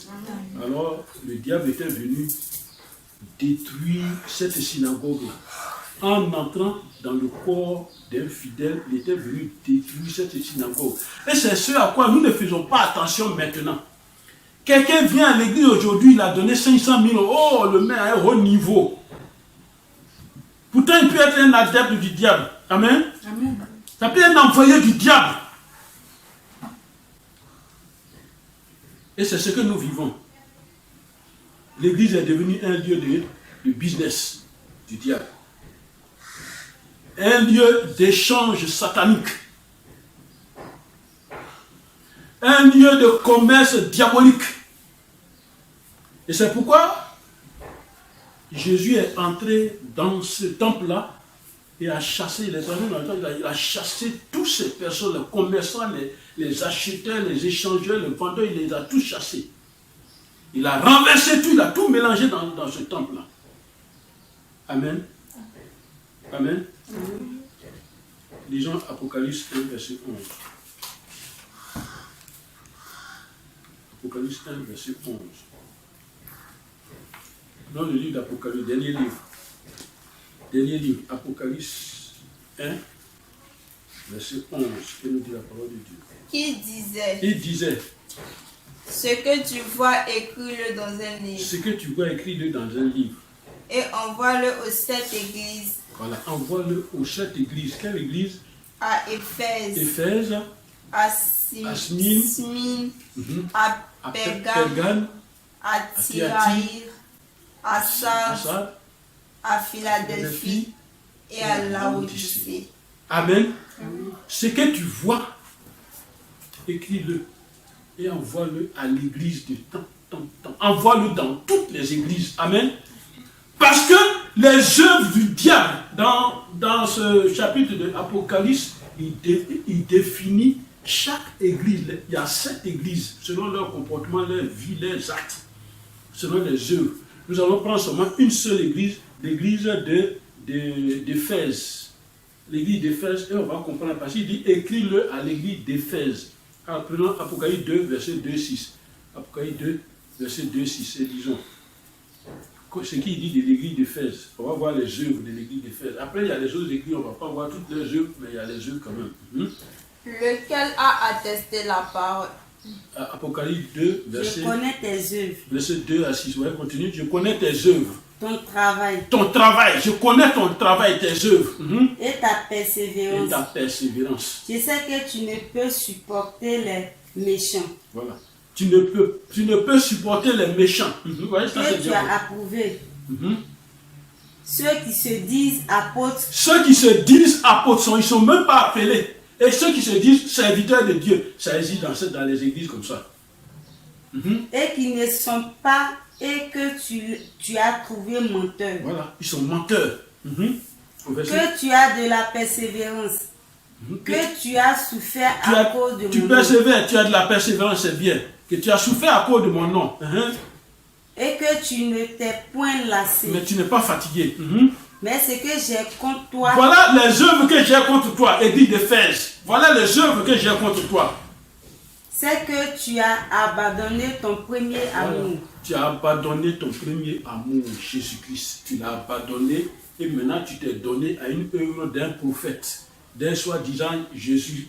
Alors, le diable était venu détruire cette synagogue-là. en entrant dans le corps d'un fidèle, il était venu détruire cette synagogue. Et c'est ce à quoi nous ne faisons pas attention maintenant. Quelqu'un vient à l'église aujourd'hui, il a donné 500 000 euros, oh, le met à un haut niveau. Pourtant, il peut être un adepte du diable. Amen. Amen. Ça peut être un envoyé du diable. Et c'est ce que nous vivons. L'église est devenue un lieu de business du diable. Un lieu d'échange satanique. Un lieu de commerce diabolique. Et c'est pourquoi Jésus est entré dans ce temple-là et a chassé les gens. Il a chassé toutes ces personnes, les commerçants, les acheteurs, les échangeurs, les vendeurs, il les a tous chassés. Il a renversé tout, il a tout mélangé dans ce temple-là. Amen. Amen. Lisons Apocalypse 1, verset 11. Apocalypse 1, verset 11. Dans le livre d'Apocalypse, dernier livre. Dernier livre, Apocalypse 1, verset 11. Que nous dit la parole de Dieu? Qui disait, Il disait, ce que tu vois, écris-le dans un livre. ce que tu vois, écris-le dans un livre. Et envoie-le aux 7 églises. Voilà, envoie-le aux 7 églises. Quelle église? À Éphèse, Éphèse, à Smyrne, Smyrne, à Pergame, Pergame, à Thyatire, à Sardes, Sardes, à Philadelphie et à Laodicée. Amen. Ce que tu vois, écris-le et envoie-le à l'église de temps. Envoie-le dans toutes les églises. Amen. Parce que les œuvres du diable, dans ce chapitre de l'Apocalypse, il définit chaque église. Il y a 7 églises, selon leur comportement, leur vie, leurs actes, selon les œuvres. Nous allons prendre seulement une seule église, l'église d'Éphèse. L'église d'Éphèse, et on va comprendre parce qu'il dit écris-le à l'église d'Éphèse. Alors, prenons Apocalypse 2, verset 2-6. Apocalypse 2, verset 2-6, et disons ce qu'il dit de l'église d'Éphèse. On va voir les œuvres de l'église d'Éphèse. Après, il y a les autres églises, on ne va pas voir toutes les œuvres, mais il y a les œuvres quand même. Lequel a attesté la parole. Apocalypse 2, verset, Je connais tes œuvres, verset 2 à 6. Ouais, continue. Je connais tes œuvres. ton travail Ton travail, je connais ton travail, tes œuvres. et ta Et persévérance. ta persévérance. Je sais que tu ne peux supporter les méchants, Voilà. Tu ne peux supporter les méchants. Vous voyez, ça c'est que tu bien. as approuvé. Ceux qui se disent apôtres Ceux qui se disent apôtres, ils ne sont même pas appelés. Et ceux qui se disent serviteurs de Dieu, ça existe dans les églises comme ça. et qui ne sont pas, et que tu as trouvé menteur. Voilà, ils sont menteurs. Au verset, Que tu as de la persévérance, que tu as souffert à cause de tu mon nom, persévères, tu as de la persévérance, c'est bien. Que tu as souffert à cause de mon nom. et que tu ne t'es point lassé. Mais tu n'es pas fatigué. Mais ce que j'ai contre toi, Voilà les œuvres que j'ai contre toi, église d'Éphèse. Voilà les œuvres que j'ai contre toi. c'est que tu as abandonné ton premier Voilà. amour. Tu as abandonné ton premier amour, Jésus-Christ. Tu l'as abandonné et maintenant tu t'es donné à une œuvre d'un prophète, d'un soi-disant Jésus,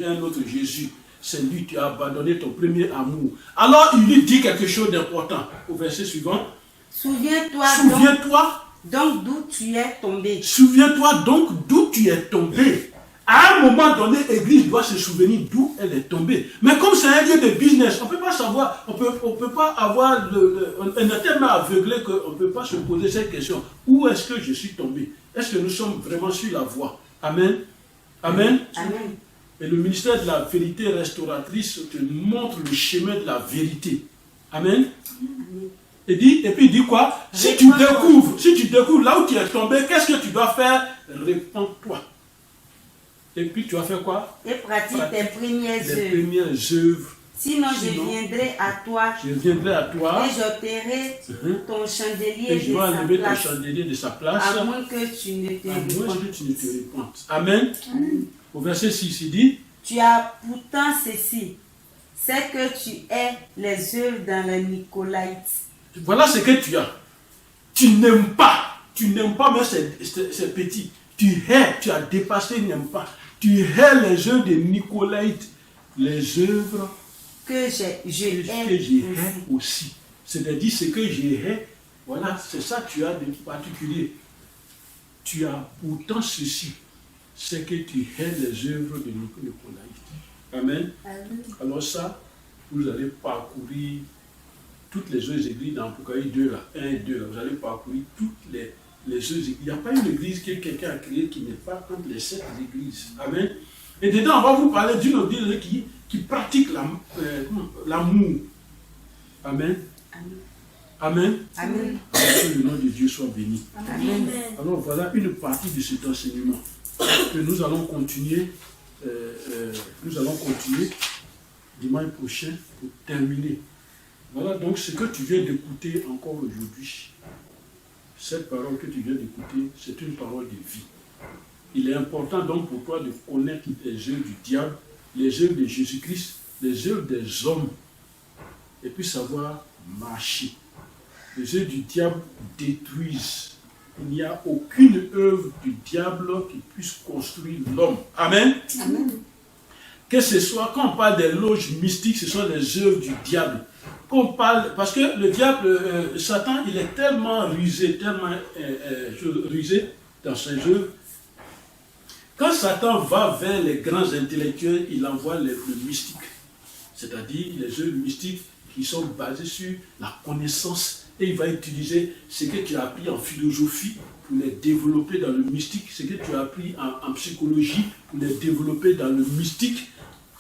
un autre Jésus. C'est lui, tu as abandonné ton premier amour. Alors il lui dit quelque chose d'important. Au verset suivant. Souviens-toi donc d'où tu es tombé. Souviens-toi donc d'où tu es tombé. À un moment donné, l'Église doit se souvenir d'où elle est tombée. Mais comme c'est un lieu de business, on ne peut pas savoir, on peut pas avoir, on est tellement aveuglé qu'on ne peut pas se poser cette question. Où est-ce que je suis tombé? Est-ce que nous sommes vraiment sur la voie? Amen. Amen. Amen. Et le ministère de la vérité restauratrice te montre le chemin de la vérité. Amen. Et puis il dit quoi? Si tu découvres là où tu es tombé, qu'est-ce que tu dois faire? Répands-toi. Et puis tu vas faire quoi? Et pratique tes premières Les œuvres. premières œuvres. Sinon, je viendrai à toi Je viendrai à toi et j'ôterai ton chandelier et je vais enlever de ton sa place, chandelier de sa place. à moins que tu ne te À moins repentes. que tu ne te repentes. Amen. Au verset 6, il dit, Tu as pourtant ceci, c'est que tu es les œuvres dans les Nicolaïtes. voilà ce que tu as. Tu n'aimes pas Tu n'aimes pas, mais c'est petit. Tu hais, tu as dépassé, n'aimes pas. Tu hais les œuvres des Nicolaïtes, les œuvres que je hais aussi. C'est-à-dire ce que j'ai hais, voilà, c'est ça que tu as de particulier. Tu as pourtant ceci, c'est que tu hais les œuvres de Nicolaïtes. Amen. Amen. Alors ça, vous allez parcourir toutes les autres églises dans Apocalypse 2, là, 1 et 2, là, vous allez parcourir toutes les autres églises. Il n'y a pas une église que quelqu'un a créée qui n'est pas entre les 7 églises. Amen. Et dedans, on va vous parler d'une église qui pratique l'amour. Amen. Amen. Amen. Que le nom de Dieu soit béni. Amen. Alors voilà une partie de cet enseignement que nous allons continuer. Dimanche prochain pour terminer. Voilà donc ce que tu viens d'écouter encore aujourd'hui. Cette parole que tu viens d'écouter, c'est une parole de vie. Il est important donc pour toi de connaître les œuvres du diable, les œuvres de Jésus-Christ, les œuvres des hommes, et puis savoir marcher. Les œuvres du diable détruisent. Il n'y a aucune œuvre du diable qui puisse construire l'homme. Amen. Amen. Que ce soit, quand on parle des loges mystiques, ce sont les œuvres du diable. Qu'on parle, parce que le diable, Satan, il est tellement rusé, rusé dans ses œuvres. Quand Satan va vers les grands intellectuels, il envoie le mystique. C'est-à-dire les œuvres mystiques qui sont basées sur la connaissance. Et il va utiliser ce que tu as appris en philosophie pour les développer dans le mystique, ce que tu as appris en psychologie pour les développer dans le mystique.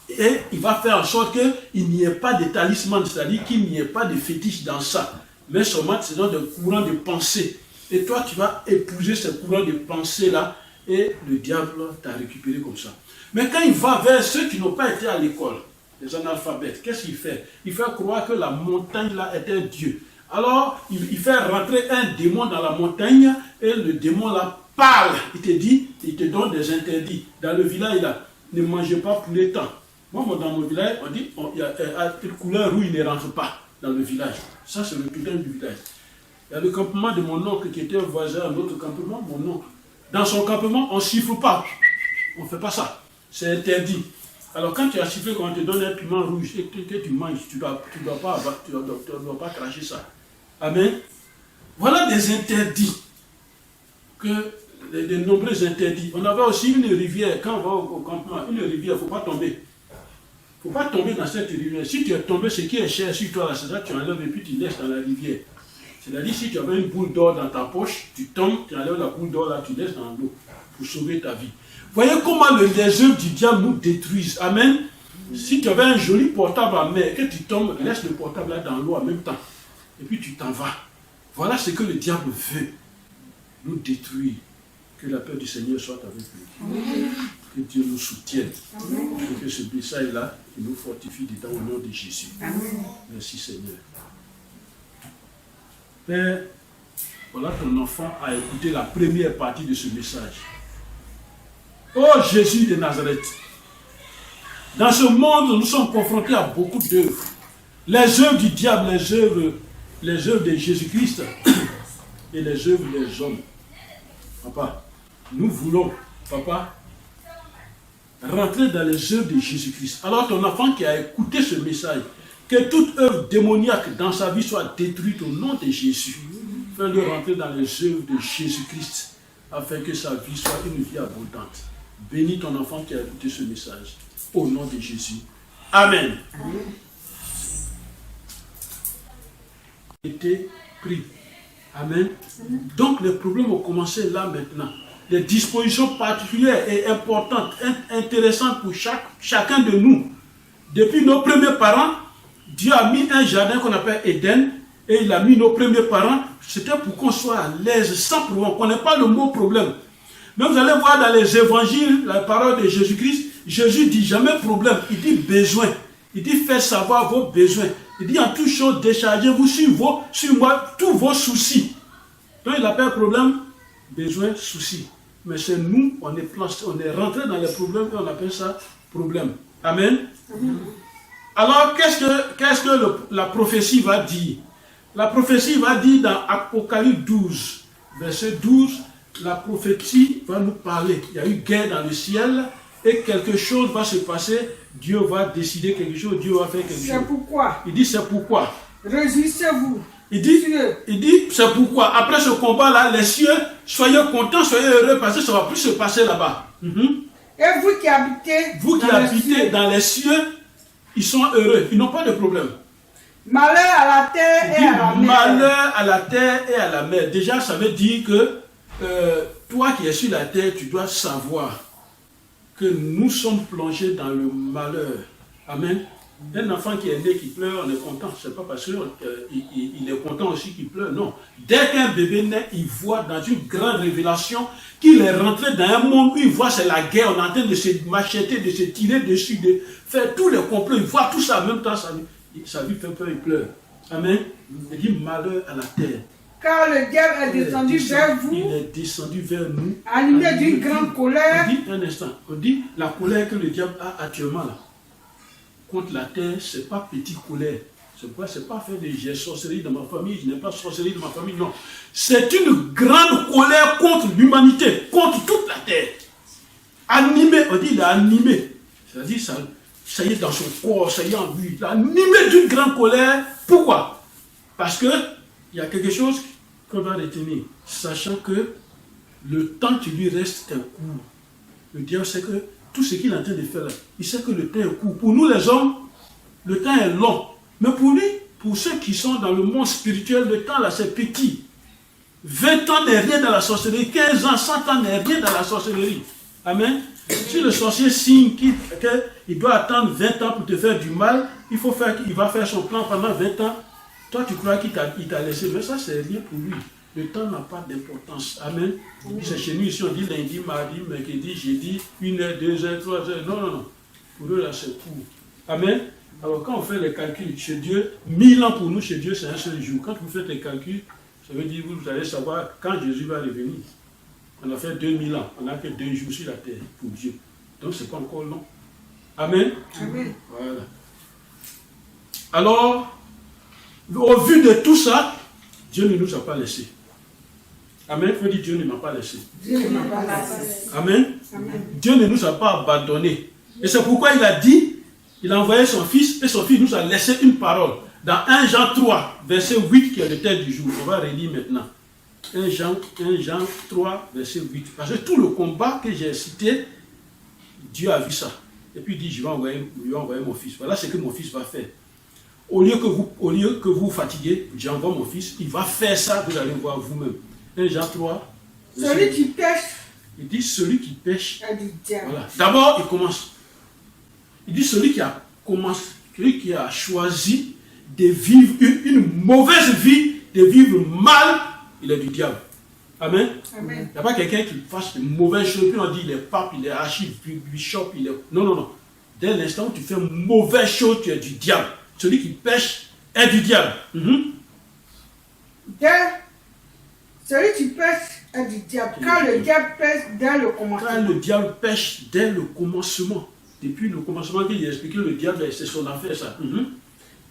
Et il va faire en sorte qu'il n'y ait pas de talisman, c'est-à-dire qu'il n'y ait pas de fétiche dans ça. Mais seulement, ce sont des courants de pensée. Et toi, tu vas épouser ces courants de pensée-là et le diable t'a récupéré comme ça. Mais quand il va vers ceux qui n'ont pas été à l'école, les analphabètes, qu'est-ce qu'il fait? Il fait croire que la montagne-là est un dieu. Alors, il fait rentrer un démon dans la montagne et le démon-là parle. Il te dit, il te donne des interdits. Dans le village, là, ne mangez pas pour les temps. Moi, dans mon village, on dit, il y a une couleur rouge, il ne rentre pas dans le village. Ça, c'est le totem du village. Il y a le campement de mon oncle qui était voisin à notre campement, mon oncle. Dans son campement, on ne siffle pas. On ne fait pas ça. C'est interdit. Alors, quand tu as sifflé, quand on te donne un piment rouge et que tu manges, tu ne dois pas cracher ça. Amen. Voilà des interdits. De nombreux interdits. On avait aussi une rivière, quand on va au campement, une rivière, il ne faut pas tomber. Il ne faut pas tomber dans cette rivière. Si tu es tombé, ce qui est cher sur toi, c'est ça, tu enlèves et puis tu laisses dans la rivière. C'est-à-dire, si tu avais une boule d'or dans ta poche, tu tombes, tu enlèves la boule d'or là, tu laisses dans l'eau pour sauver ta vie. Voyez comment les œuvres du diable nous détruisent. Amen. Si tu avais un joli portable en main, que tu tombes, laisse le portable là dans l'eau en même temps. Et puis tu t'en vas. Voilà ce que le diable veut. Nous détruire. Que la paix du Seigneur soit avec nous. Amen. Que Dieu nous soutienne. Amen. Et que ce message-là, il nous fortifie dedans au nom de Jésus. Amen. Merci Seigneur. Père, voilà ton enfant a écouté la première partie de ce message. Oh Jésus de Nazareth, dans ce monde, nous sommes confrontés à beaucoup d'œuvres. Les œuvres du diable, les œuvres de Jésus-Christ et les œuvres des hommes. Papa, nous voulons, papa, rentrer dans les œuvres de Jésus-Christ. Alors ton enfant qui a écouté ce message, que toute œuvre démoniaque dans sa vie soit détruite au nom de Jésus. Fais-le rentrer dans les œuvres de Jésus-Christ afin que sa vie soit une vie abondante. Bénis ton enfant qui a écouté ce message. Au nom de Jésus. Amen. Amen. Été pris. Amen. Amen. Donc les problèmes ont commencé là maintenant. Les dispositions particulières et importantes, intéressantes pour chacun de nous. Depuis nos premiers parents, Dieu a mis un jardin qu'on appelle Éden et il a mis nos premiers parents. C'était pour qu'on soit à l'aise sans problème. On ne connaît pas le mot problème. Mais vous allez voir dans les évangiles, la parole de Jésus-Christ, Jésus dit jamais problème, il dit besoin. Il dit faites savoir vos besoins. Il dit en toute chose déchargez-vous sur moi tous vos soucis. Donc il appelle problème, besoin, souci. Mais c'est nous, on est rentré dans les problèmes et on appelle ça problème. Amen. Amen. Alors qu'est-ce que la prophétie va dire? La prophétie va dire dans Apocalypse 12, verset 12, la prophétie va nous parler. Il y a eu guerre dans le ciel et quelque chose va se passer. Dieu va décider quelque chose, Dieu va faire quelque chose. C'est pourquoi. Il dit c'est pourquoi. Réjouissez-vous. Il dit c'est pourquoi. Après ce combat-là, les cieux, soyez contents, soyez heureux parce que ça ne va plus se passer là-bas. Et vous qui habitez Dans les cieux, ils sont heureux, ils n'ont pas de problème. Malheur à la terre et à la mer. Malheur à la terre et à la mer. Déjà, ça veut dire que toi qui es sur la terre, tu dois savoir que nous sommes plongés dans le malheur. Amen. Un enfant qui est né, qui pleure, on est content. Ce n'est pas parce qu'il il est content aussi qu'il pleure. Non. Dès qu'un bébé naît, il voit dans une grande révélation qu'il est rentré dans un monde où il voit c'est la guerre. On est en train de se macheter, de se tirer dessus, de faire tous les complots. Il voit tout ça en même temps. Sa vie fait peur, il pleure. Amen. Il dit malheur à la terre. Car le diable est descendu vers vous. Il est descendu vers nous. Animé d'une grande colère. On dit un instant. On dit la colère que le diable a actuellement là. Contre la terre, ce n'est pas petite colère. C'est pas faire des sorcelleries dans ma famille, je n'ai pas sorcellerie dans ma famille, non. C'est une grande colère contre l'humanité, contre toute la terre. Animé, on dit il est animé. C'est-à-dire ça y est dans son corps, ça y est en lui. Il est animé d'une grande colère. Pourquoi? Parce que il y a quelque chose qu'on doit retenir, sachant que le temps qui lui reste est court. Le diable sait que tout ce qu'il est en train de faire là, il sait que le temps est court. Pour nous les hommes, le temps est long. Mais pour lui, pour ceux qui sont dans le monde spirituel, le temps là c'est petit. 20 ans n'est rien dans la sorcellerie, 15 ans, 100 ans n'est rien dans la sorcellerie. Amen. Si le sorcier signe qu'il doit attendre 20 ans pour te faire du mal, il va faire son plan pendant 20 ans. Toi tu crois qu'il t'a laissé, mais ça c'est rien pour lui. Le temps n'a pas d'importance. Amen. C'est chez nous ici, on dit lundi, mardi, mercredi, jeudi, 1 heure, 2 heures, 3 heures. Non, non, non. Pour eux, là, c'est court. Amen. Alors, quand on fait les calculs, chez Dieu, 1000 ans pour nous, chez Dieu, c'est un seul jour. Quand vous faites les calculs, ça veut dire que vous allez savoir quand Jésus va revenir. On a fait 2000 ans. On n'a que 2 jours sur la terre pour Dieu. Donc, ce n'est pas encore long. Amen. Amen. Voilà. Alors, au vu de tout ça, Dieu ne nous a pas laissés. Amen. Il faut dire Dieu ne m'a pas laissé. Dieu ne m'a pas laissé. Amen. Amen. Dieu ne nous a pas abandonnés. Et c'est pourquoi il a dit, il a envoyé son fils et son fils nous a laissé une parole. Dans 1 Jean 3, verset 8, qui est le thème du jour. On va relire maintenant. 1 Jean 3, verset 8. Parce que tout le combat que j'ai cité, Dieu a vu ça. Et puis il dit, je vais envoyer mon fils. Voilà ce que mon fils va faire. Au lieu que vous fatiguez, j'envoie mon fils. Il va faire ça, vous allez voir vous-même. 1 Jean 3. Celui qui pêche. Il dit celui qui pêche. Est du diable. Voilà. D'abord, il commence. Il dit celui qui a choisi de vivre une mauvaise vie, de vivre mal, il est du diable. Amen. Amen. Il n'y a pas quelqu'un qui fasse de mauvaises choses, puis on dit il est pape, il est archibishop, il est... Non, non, non. Dès l'instant où tu fais mauvaise chose, tu es du diable. Celui qui pêche est du diable. Celui qui pêche est du diable. Car le diable pêche dès le commencement. Quand le diable pêche dès le commencement. Depuis le commencement qu'il a expliqué, le diable, c'est son affaire, ça.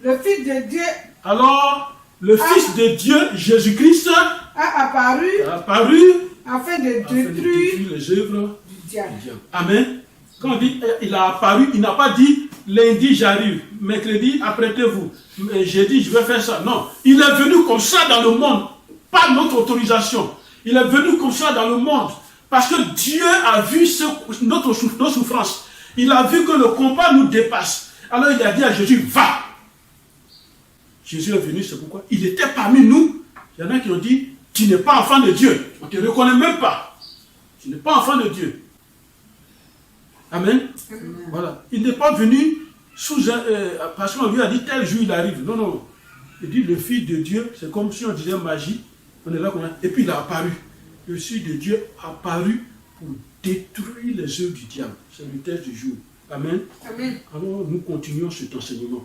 Le Fils de Dieu. Alors, le Fils de Dieu, Jésus-Christ, a apparu afin de détruire les œuvres du diable. Amen. Quand on dit il a apparu, il n'a pas dit lundi j'arrive, mercredi apprêtez-vous, jeudi je vais faire ça. Non, il est venu comme ça dans le monde, pas notre autorisation. Il est venu comme ça dans le monde parce que Dieu a vu notre souffrance. Il a vu que le combat nous dépasse. Alors il a dit à Jésus, va. Jésus est venu, c'est pourquoi il était parmi nous. Il y en a qui ont dit, tu n'es pas enfant de Dieu. On ne te reconnaît même pas. Tu n'es pas enfant de Dieu. Amen. Amen. Voilà. Il n'est pas venu parce qu'on lui a dit tel jour il arrive. Non, non. Il dit le Fils de Dieu, c'est comme si on disait magie. On est là, et puis il a apparu. Le Fils de Dieu a apparu pour détruire les œuvres du diable. C'est le texte du jour. Amen. Amen. Alors nous continuons cet enseignement.